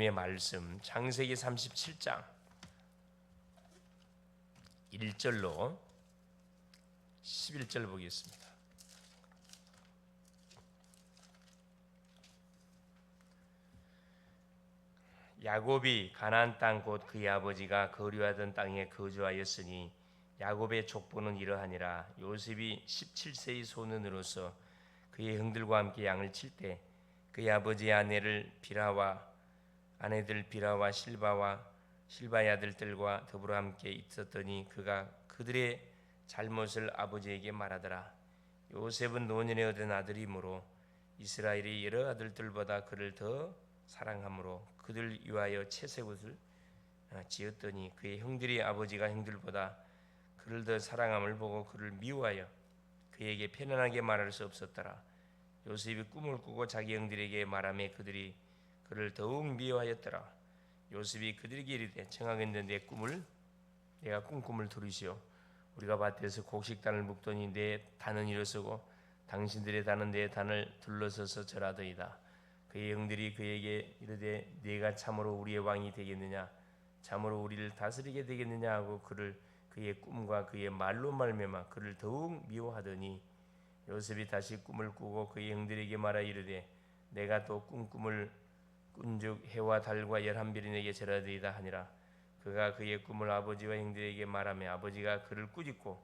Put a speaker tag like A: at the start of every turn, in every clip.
A: 의 말씀 창세기 37장 1절로 11절 보겠습니다. 야곱이 가나안 땅 곧 그의 아버지가 거류하던 땅에 거주하였으니 야곱의 족보는 이러하니라. 요셉이 17세의 소년으로서 그의 형들과 함께 양을 칠 때 그의 아버지의 아내들 빌하와 실바의 아들들과 더불어 함께 있었더니 그가 그들의 잘못을 아버지에게 말하더라. 요셉은 노년에 얻은 아들이므로 이스라엘이 여러 아들들보다 그를 더 사랑하므로 그들 위하여 채색옷을 지었더니 그의 형들이 아버지가 형들보다 그를 더 사랑함을 보고 그를 미워하여 그에게 편안하게 말할 수 없었더라. 요셉이 꿈을 꾸고 자기 형들에게 말하며 그들이 그를 더욱 미워하였더라. 요셉이 그들에게 이르되 청하건대 내가 꾼 꿈을 들으시오. 우리가 밭에서 곡식단을 묶더니 내 단은 일어서고 당신들의 단은 내 단을 둘러서서 절하더이다. 그의 형들이 그에게 이르되 네가 참으로 우리의 왕이 되겠느냐, 참으로 우리를 다스리게 되겠느냐 하고 그의 꿈과 그의 말로 말미암아 그를 더욱 미워하더니 요셉이 다시 꿈을 꾸고 그의 형들에게 말하 이르되 내가 또 꾼 꿈을 꾼즉 해와 달과 11별이 내게 절하더이다 하니라. 그가 그의 꿈을 아버지와 형들에게 말하며 아버지가 그를 꾸짖고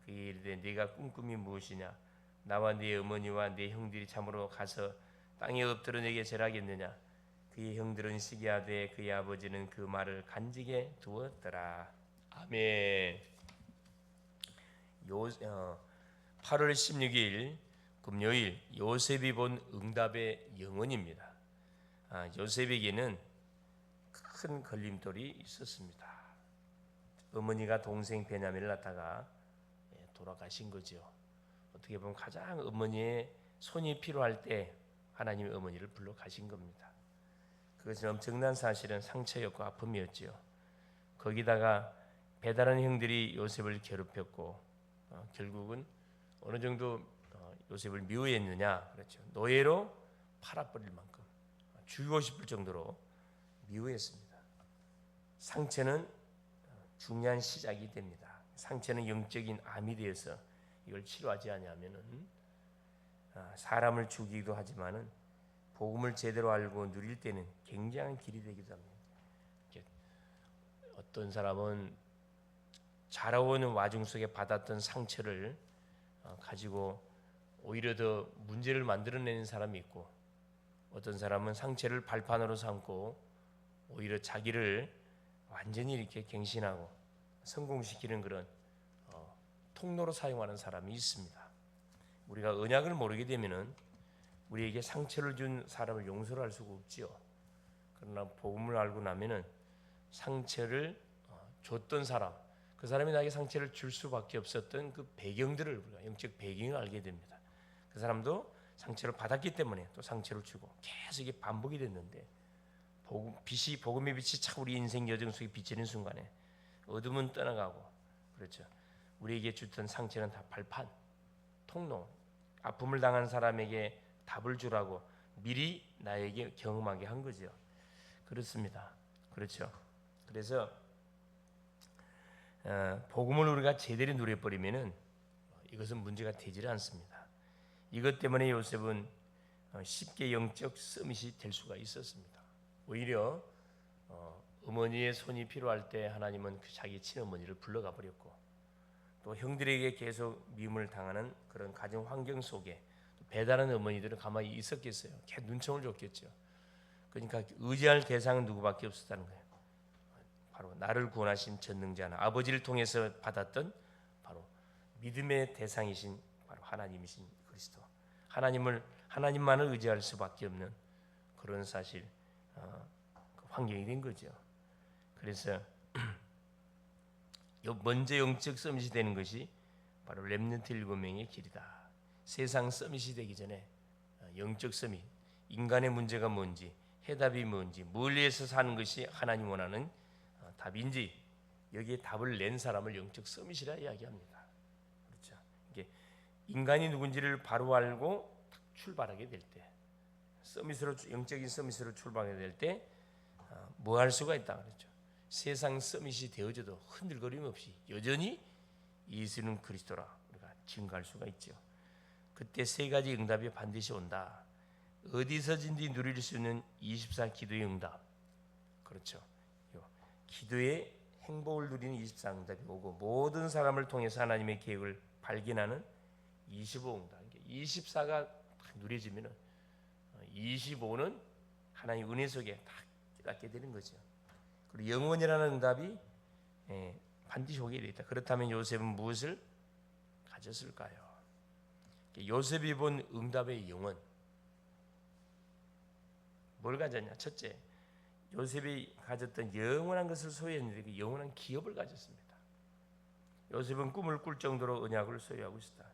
A: 그에게 이르되 네가 꾼 꿈이 무엇이냐, 나와 네 어머니와 네 형들이 참으로 가서 땅에 엎드려 내게 절하겠느냐. 그의 형들은 시기하되 그의 아버지는 그 말을 간직해 두었더라. 아멘. 8월 16일 금요일 요셉이 본 응답의 영혼입니다. 요셉에게는 큰 걸림돌이 있었습니다. 어머니가 동생 베냐민을 낳다가 돌아가신 거죠. 어떻게 보면 가장 어머니의 손이 필요할 때 하나님이 어머니를 불러 가신 겁니다. 그것은 엄청난 사실은 상처였고 아픔이었죠. 거기다가 배다른 형들이 요셉을 괴롭혔고 결국은 어느 정도 요셉을 미워했느냐, 그렇죠. 노예로 팔아버릴 만큼 죽이고 싶을 정도로 미워했습니다. 상처는 중요한 시작이 됩니다. 상처는 영적인 암이 되어서 이걸 치료하지 않으면은 사람을 죽이기도 하지만은 복음을 제대로 알고 누릴 때는 굉장한 길이 되기도 합니다. 어떤 사람은 자라오는 와중 속에 받았던 상처를 가지고 오히려 더 문제를 만들어내는 사람이 있고, 어떤 사람은 상처를 발판으로 삼고 오히려 자기를 완전히 이렇게 갱신하고 성공시키는 그런 통로로 사용하는 사람이 있습니다. 우리가 언약을 모르게 되면은 우리에게 상처를 준 사람을 용서를 할 수가 없지요. 그러나 복음을 알고 나면은 상처를 줬던 사람, 그 사람이 나에게 상처를 줄 수밖에 없었던 그 배경들을 우리가 영적 배경을 알게 됩니다. 그 사람도 상처를 받았기 때문에 또 상처를 주고 계속 이게 반복이 됐는데 복음의 빛이 차 우리 인생 여정 속에 비치는 순간에 어둠은 떠나가고, 그렇죠. 우리에게 줬던 상처는 다 발판, 통로, 아픔을 당한 사람에게 답을 주라고 미리 나에게 경험하게 한 거죠. 그렇습니다. 그렇죠. 그래서 복음을 우리가 제대로 누려버리면은 이것은 문제가 되질 않습니다. 이것 때문에 요셉은 쉽게 영적 서밋이 될 수가 있었습니다. 오히려 어머니의 손이 필요할 때 하나님은 자기 친어머니를 불러가 버렸고, 또 형들에게 계속 미움을 당하는 그런 가정 환경 속에 배다른 어머니들은 가만히 있었겠어요. 걔 눈총을 줬겠죠. 그러니까 의지할 대상은 누구밖에 없었다는 거예요. 바로 나를 구원하신 전능자 하나, 아버지를 통해서 받았던 바로 믿음의 대상이신 바로 하나님이신 그리스도, 하나님만을 의지할 수밖에 없는 그런 사실, 그 환경이 된 거죠. 그래서 먼저 영적 서밋이 되는 것이 바로 렘넌트 7명의 길이다. 세상 서밋이 되기 전에 영적 서밋, 인간의 문제가 뭔지, 해답이 뭔지, 뭘 위해서 사는 것이 하나님 원하는 답인지, 여기에 답을 낸 사람을 영적 서밋이라 이야기합니다. 그렇죠. 이게 인간이 누군지를 바로 알고 출발하게 될 때, 영적인 서밋으로 출발하게 될 때 뭐 할 수가 있다 그랬죠. 세상 서밋이 되어져도 흔들거림 없이 여전히 예수는 그리스도라 우리가 증거할 수가 있죠. 그때 세 가지 응답이 반드시 온다. 어디서든지 누릴 수 있는 24 기도의 응답. 그렇죠. 기도의 행복을 누리는 24 응답이 오고 모든 사람을 통해서 하나님의 계획을 발견하는 25 응답. 24가 누려지면은 25는 하나님 은혜 속에 다 깨닫게 되는 거죠. 그리고 영원이라는 응답이 반드시 오게 되어 있다. 그렇다면 요셉은 무엇을 가졌을까요? 요셉이 본 응답의 영원 뭘 가졌냐? 첫째, 요셉이 가졌던 영원한 것을 소유했는데 그 영원한 기업을 가졌습니다. 요셉은 꿈을 꿀 정도로 언약을 소유하고 있었다.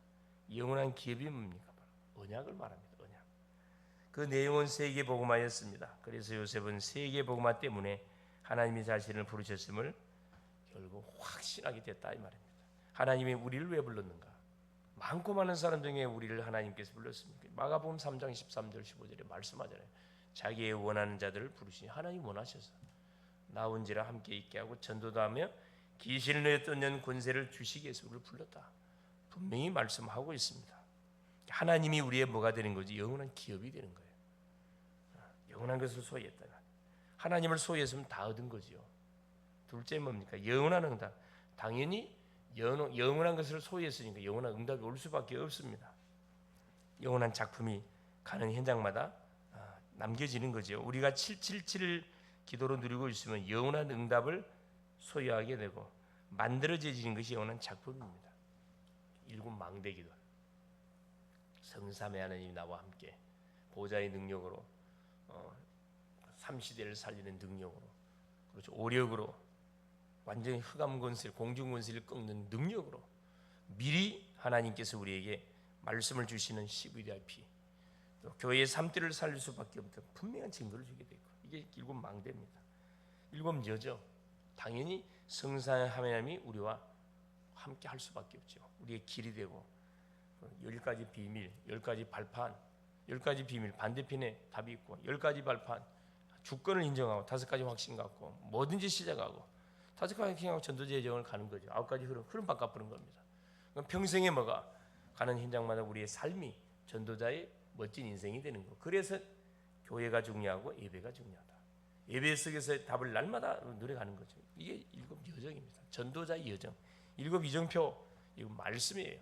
A: 영원한 기업이 뭡니까? 바로 언약을 말합니다. 언약. 그 내용은 세계복음화였습니다. 그래서 요셉은 세계복음화 때문에 하나님이 자신을 부르셨음을 결국 확신하게 됐다 이 말입니다. 하나님이 우리를 왜 불렀는가? 많고 많은 사람 중에 우리를 하나님께서 불렀습니까? 마가복음 3장 13절 15절에 말씀하잖아요. 자기의 원하는 자들을 부르시니 하나님 원하셔서 나온지라 함께 있게 하고 전도도 하며 귀신을 내쫓는 권세를 주시기 위해서 우리를 불렀다. 분명히 말씀하고 있습니다. 하나님이 우리의 뭐가 되는 거지? 영원한 기업이 되는 거예요. 영원한 것을 소유했다. 하나님을 소유했으면 다 얻은 거죠. 둘째 뭡니까? 영원한 응답. 당연히 영원한 것을 소유했으니까 영원한 응답이 올 수밖에 없습니다. 영원한 작품이 가는 현장마다 남겨지는 거죠. 우리가 777 기도로 누리고 있으면 영원한 응답을 소유하게 되고 만들어지는 것이 영원한 작품입니다. 일곱 망대 기도. 성삼의 하나님이 나와 함께 보좌의 능력으로 삼시대를 살리는 능력으로 그렇죠. 오력으로 완전히 흑암 권세, 공중 권세를 꺾는 능력으로 미리 하나님께서 우리에게 말씀을 주시는 CVDIP 또 교회의 삶들을 살릴 수밖에 없는 분명한 증거를 주게 되고 이게 일곱 망대입니다. 일곱 여죠. 당연히 성삼의 하나님이 우리와 함께 할 수밖에 없죠. 우리의 길이 되고 10가지 비밀, 10가지 발판, 10가지 비밀 반대편에 답이 있고 10가지 발판 주권을 인정하고 5가지 확신 갖고 뭐든지 시작하고 5가지 확신하고 전도제 여정을 가는 거죠. 9가지 흐름 바꿔보는 겁니다. 평생에 뭐가 가는 현장마다 우리의 삶이 전도자의 멋진 인생이 되는 거. 그래서 교회가 중요하고 예배가 중요하다. 예배 속에서 답을 날마다 누려가는 거죠. 이게 일곱 여정입니다. 전도자의 여정. 일곱 이정표 이거 말씀이에요.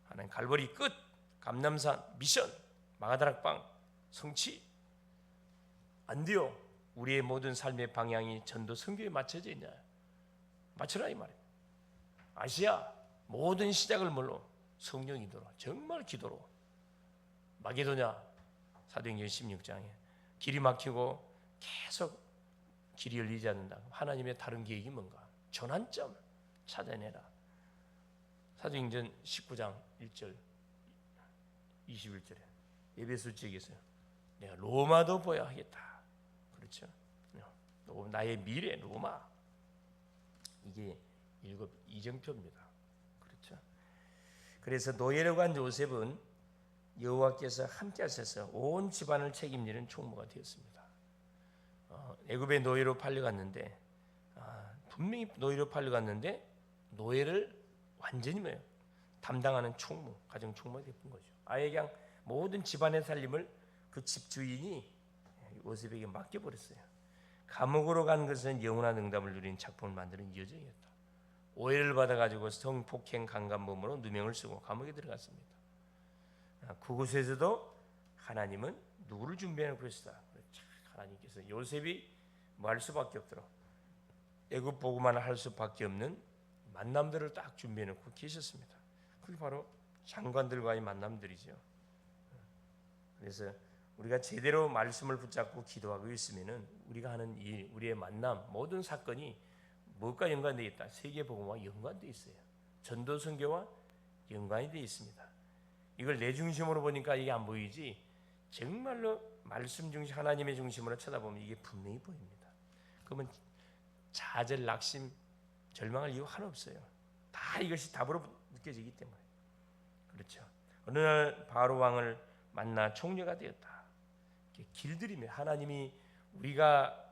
A: 하나님 갈보리 끝, 감남산 미션, 마가다락방 성취 안 돼요. 우리의 모든 삶의 방향이 전도 선교에 맞춰져 있냐? 맞춰라 이 말이에요. 아시아 모든 시작을 뭘로? 성령 인도로 정말 기도로 마게도냐 사도행전 16장에 길이 막히고 계속 길이 열리지 않는다. 하나님의 다른 계획이 뭔가? 전환점 찾아내라. 사도행전 19장 1절 21절에 에베소 지역에서 내가 로마도 보야 하겠다. 그렇죠? 나의 미래 로마 이게 일곱 이정표입니다. 그렇죠? 그래서 노예로 간 요셉은 여호와께서 함께 하셔서 온 집안을 책임지는 총무가 되었습니다. 애굽의 노예로 팔려갔는데 분명히 노예로 팔려갔는데 노예를 완전히 뭐예요? 담당하는 총무, 가정 총무가 됐던 거죠. 아예 그냥 모든 집안의 살림을 그 집 주인이 요셉에게 맡겨버렸어요. 감옥으로 간 것은 영원한 응답을 누린 작품을 만드는 여정이었다. 오해를 받아가지고 성폭행 강간범으로 누명을 쓰고 감옥에 들어갔습니다. 그곳에서도 하나님은 누구를 준비해놓고 계시다. 하나님께서 요셉이 뭐 할 수밖에 없도록 애굽 보고만 할 수밖에 없는 만남들을 딱 준비해놓고 계셨습니다. 그게 바로 장관들과의 만남들이죠. 그래서 우리가 제대로 말씀을 붙잡고 기도하고 있으면은 우리가 하는 일, 우리의 만남, 모든 사건이 무엇과 연관되어 있다? 세계복음과 연관되어 있어요. 전도 선교와 연관이 되어 있습니다. 이걸 내 중심으로 보니까 이게 안 보이지 정말로 말씀 중심, 하나님의 중심으로 쳐다보면 이게 분명히 보입니다. 그러면 좌절, 낙심, 절망할 이유 하나 없어요. 다 이것이 답으로 느껴지기 때문에. 그렇죠. 어느 날 바로 왕을 만나 총리가 되었다. 길들이며 하나님이 우리가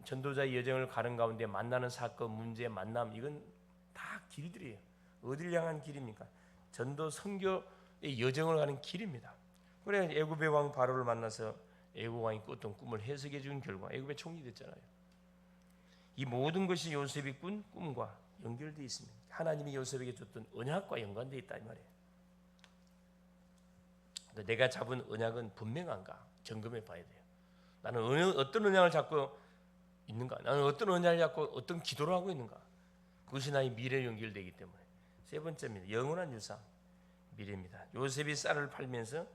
A: 전도자의 여정을 가는 가운데 만나는 사건, 문제, 만남, 이건 다 길들이에요. 어딜 향한 길입니까? 전도 선교의 여정을 가는 길입니다. 그래 애굽의 왕 바로를 만나서 애굽 왕이 꿨던 꿈을 해석해 준 결과 애굽의 총리 됐잖아요. 이 모든 것이 요셉이 꾼 꿈과 연결되어 있습니다. 하나님이 요셉에게 줬던 언약과 연관되어 있다 이 말이에요. 내가 잡은 언약은 분명한가 점검해 봐야 돼요. 나는 어떤 언약을 잡고 있는가? 나는 어떤 언약을 잡고 어떤 기도를 하고 있는가? 그것이 나의 미래에 연결되기 때문에. 세 번째입니다. 영원한 유산, 미래입니다. 요셉이 쌀을 팔면서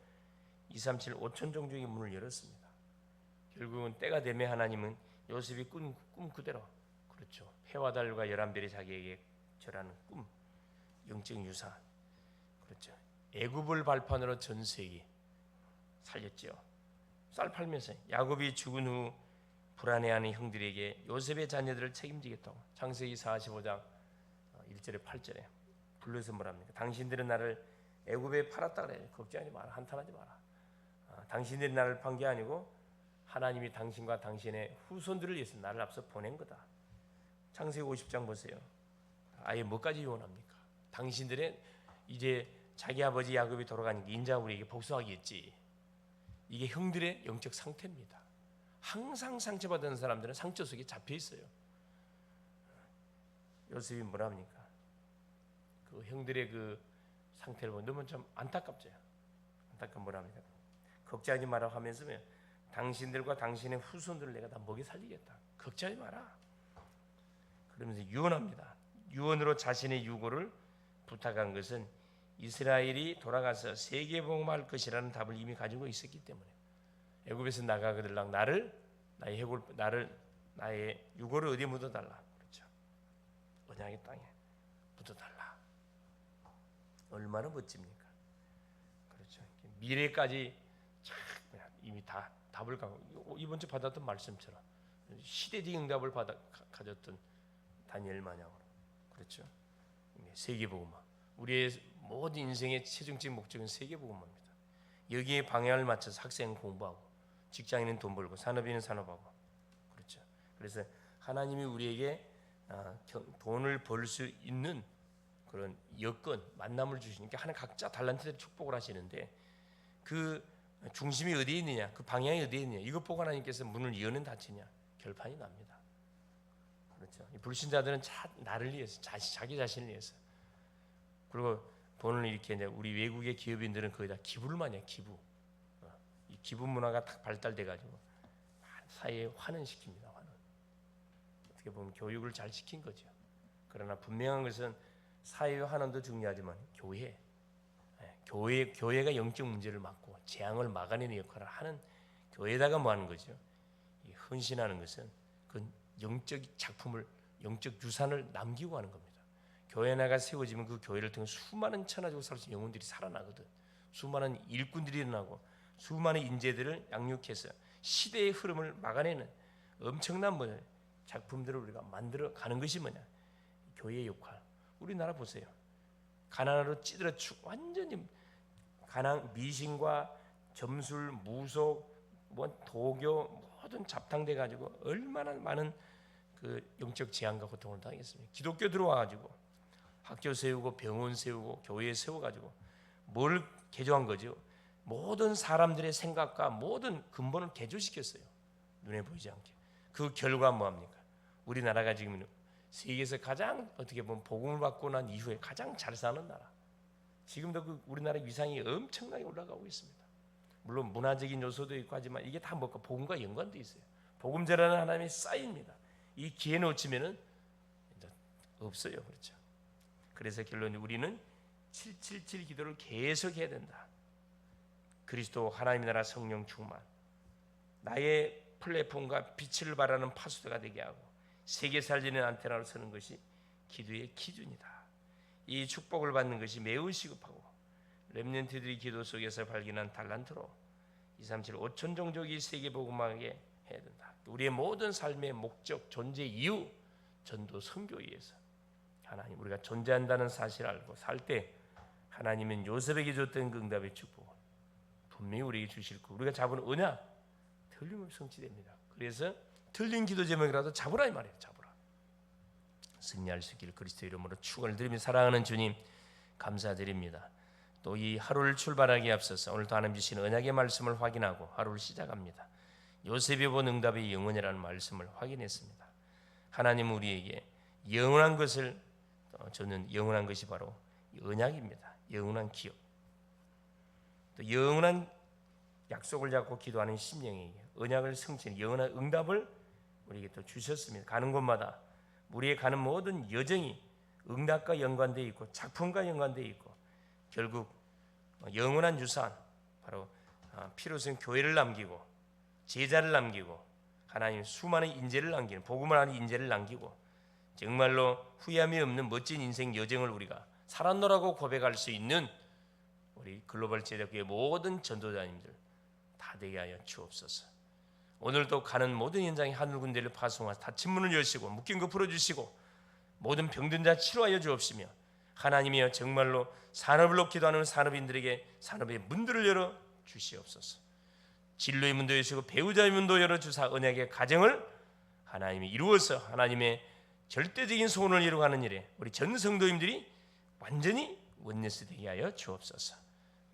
A: 237 5천 종족의 문을 열었습니다. 결국은 때가 되면 하나님은 요셉이 꾼 꿈 그대로, 그렇죠, 해와 달과 11별이 자기에게 절하는 꿈, 영적 유산, 그렇죠, 애굽을 발판으로 전 세계 살렸죠. 쌀 팔면서 야곱이 죽은 후 불안해하는 형들에게 요셉의 자녀들을 책임지겠다고 창세기 45장 1절에 8절에 불러서 뭐랍니까? 당신들은 나를 애굽에 팔았다 그래요. 걱정하지 마라. 한탄하지 마라. 당신들이 나를 판 게 아니고 하나님이 당신과 당신의 후손들을 위해서 나를 앞서 보낸 거다. 창세기 50장 보세요. 아예 뭐까지 요원합니까? 당신들의 이제 자기 아버지 야곱이 돌아가니까 인자 우리에게 복수하겠지. 이게 형들의 영적 상태입니다. 항상 상처받은 사람들은 상처 속에 잡혀 있어요. 요셉이 뭐랍니까? 그 형들의 그 상태를 보면 너무 좀 안타깝죠. 안타깝 뭐랍니까? 걱정하지 마라 하면서 당신들과 당신의 후손들을 내가 다 먹여 살리겠다. 걱정하지 마라. 그러면서 유언합니다. 유언으로 자신의 유고를 부탁한 것은 이스라엘이 돌아가서 세계복음할 것이라는 답을 이미 가지고 있었기 때문에 애굽에서 나가거들랑 나의 유고를 어디에 묻어달라. 그렇죠. 언약의 땅에 묻어달라. 얼마나 멋집니까? 그렇죠. 미래까지 이미 다 답을 가고 이번 주 받았던 말씀처럼 시대적 응답을 가졌던 다니엘 마냥으로, 그렇죠. 세계복음화. 우리의 모든 인생의 최종적 목적은 세계복음화입니다. 여기에 방향을 맞춰서 학생은 공부하고, 직장인은 돈 벌고, 산업인은 산업하고, 그렇죠. 그래서 하나님이 우리에게 돈을 벌 수 있는 그런 여건, 만남을 주시니까 하나님 각자 달란트대로 축복을 하시는데 그 중심이 어디에 있느냐, 그 방향이 어디에 있느냐, 이것 보고 하나님께서 문을 여는 닫히냐 결판이 납니다. 그렇죠. 이 불신자들은 나를 위해서, 자기 자신을 위해서, 그리고 돈을 이렇게 이제 우리 외국의 기업인들은 거의 다 기부를 많이 해요. 이 기부 문화가 딱 발달돼 가지고 사회에 환원시킵니다. 환원. 어떻게 보면 교육을 잘 시킨 거죠. 그러나 분명한 것은 사회 환원도 중요하지만 교회가 영적 문제를 막고 재앙을 막아내는 역할을 하는 교회다가 뭐 하는 거죠? 이 헌신하는 것은 그 영적 작품을, 영적 유산을 남기고 하는 겁니다. 교회 하나가 세워지면 그 교회를 통해 수많은 천하적으로 살 수 있는 영혼들이 살아나거든. 수많은 일꾼들이 일어나고 수많은 인재들을 양육해서 시대의 흐름을 막아내는 엄청난 작품들을 우리가 만들어 가는 것이 뭐냐? 교회의 역할. 우리나라 보세요. 가난으로 찌들어 완전히 미신과 점술, 무속, 도교 모든 잡탕돼 가지고 얼마나 많은 그 영적 재앙과 고통을 당했습니까? 기독교 들어와 가지고 학교 세우고 병원 세우고 교회 세워 가지고 뭘 개조한 거죠? 모든 사람들의 생각과 모든 근본을 개조시켰어요. 눈에 보이지 않게. 그 결과 뭐합니까? 우리나라가 지금 세계에서 가장 어떻게 보면 복음을 받고 난 이후에 가장 잘 사는 나라. 지금도 그 우리나라 위상이 엄청나게 올라가고 있습니다. 물론 문화적인 요소도 있고 하지만 이게 다 뭐가 복음과 연관돼 있어요. 복음제라는 하나님의 쌓입니다. 이 기회 놓치면은 없어요. 그렇죠. 그래서 결론 우리는 777 기도를 계속 해야 된다. 그리스도 하나님의 나라 성령 충만, 나의 플랫폼과 빛을 발하는 파수도가 되게 하고 세계 살리는 안테나로 서는 것이 기도의 기준이다. 이 축복을 받는 것이 매우 시급하고 렘넌트들이 기도 속에서 발견한 달란트로 237 5천 종족이 세계 복음하게 해야 된다. 우리의 모든 삶의 목적, 존재 이유, 전도 선교에 의해서 하나님 우리가 존재한다는 사실을 알고 살 때 하나님은 요셉에게 줬던 그 응답의 축복을 분명히 우리에게 주실 거고 우리가 잡은 언약 틀림없이 성취됩니다. 그래서 틀린 기도 제목이라도 잡으라 이 말이에요. 잡으라. 승리할 수 있기를 그리스도 이름으로 축원을 드리며 사랑하는 주님 감사드립니다. 또 이 하루를 출발하기에 앞서서 오늘도 하나님 주신 언약의 말씀을 확인하고 하루를 시작합니다. 요셉이 본 응답의 영원이라는 말씀을 확인했습니다. 하나님 우리에게 영원한 것을 저는 영원한 것이 바로 언약입니다. 영원한 기업, 또 영원한 약속을 잡고 기도하는 심령에게 언약을 성취하는 영원한 응답을 우리에게 또 주셨습니다. 가는 곳마다 우리의 가는 모든 여정이 응답과 연관되어 있고 작품과 연관되어 있고 결국 영원한 유산, 바로 피로선 교회를 남기고 제자를 남기고 하나님 수많은 인재를 남기는 복음을 하는 인재를 남기고 정말로 후회함이 없는 멋진 인생 여정을 우리가 살았노라고 고백할 수 있는 우리 글로벌 제자교회 모든 전도자님들 다 되게 하여 주옵소서. 오늘도 가는 모든 현장에 하늘 군대를 파송하사 닫힌 문을 여시고 묶인 거 풀어주시고 모든 병든 자 치료하여 주옵시며 하나님이여 정말로 산업으로 기도하는 산업인들에게 산업의 문들을 열어 주시옵소서. 진로의 문도 여시고 배우자의 문도 열어주사 언약의 가정을 하나님이 이루어서 하나님의 절대적인 소원을 이루어가는 일에 우리 전 성도님들이 완전히 원네스 되게 하여 주옵소서.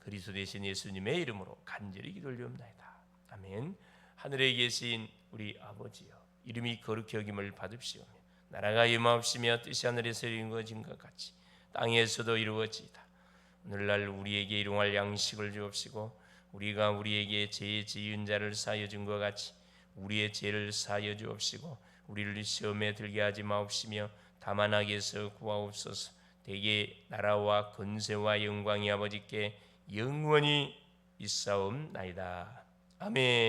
A: 그리스도 되신 예수님의 이름으로 간절히 기도드리옵나이다. 아멘. 하늘에 계신 우리 아버지여, 이름이 거룩히 여김을 받으시오며 나라가 임하옵시며 뜻이 하늘에서 이루어진 것 같이 땅에서도 이루어지이다. 오늘날 우리에게 일용할 양식을 주옵시고 우리가 우리에게 죄 지은 자를 사하여 준 것 같이 우리의 죄를 사하여 주옵시고 우리를 시험에 들게 하지 마옵시며 다만 악에서 구하옵소서. 대개 나라와 권세와 영광이 아버지께 영원히 있사옵나이다. 아멘.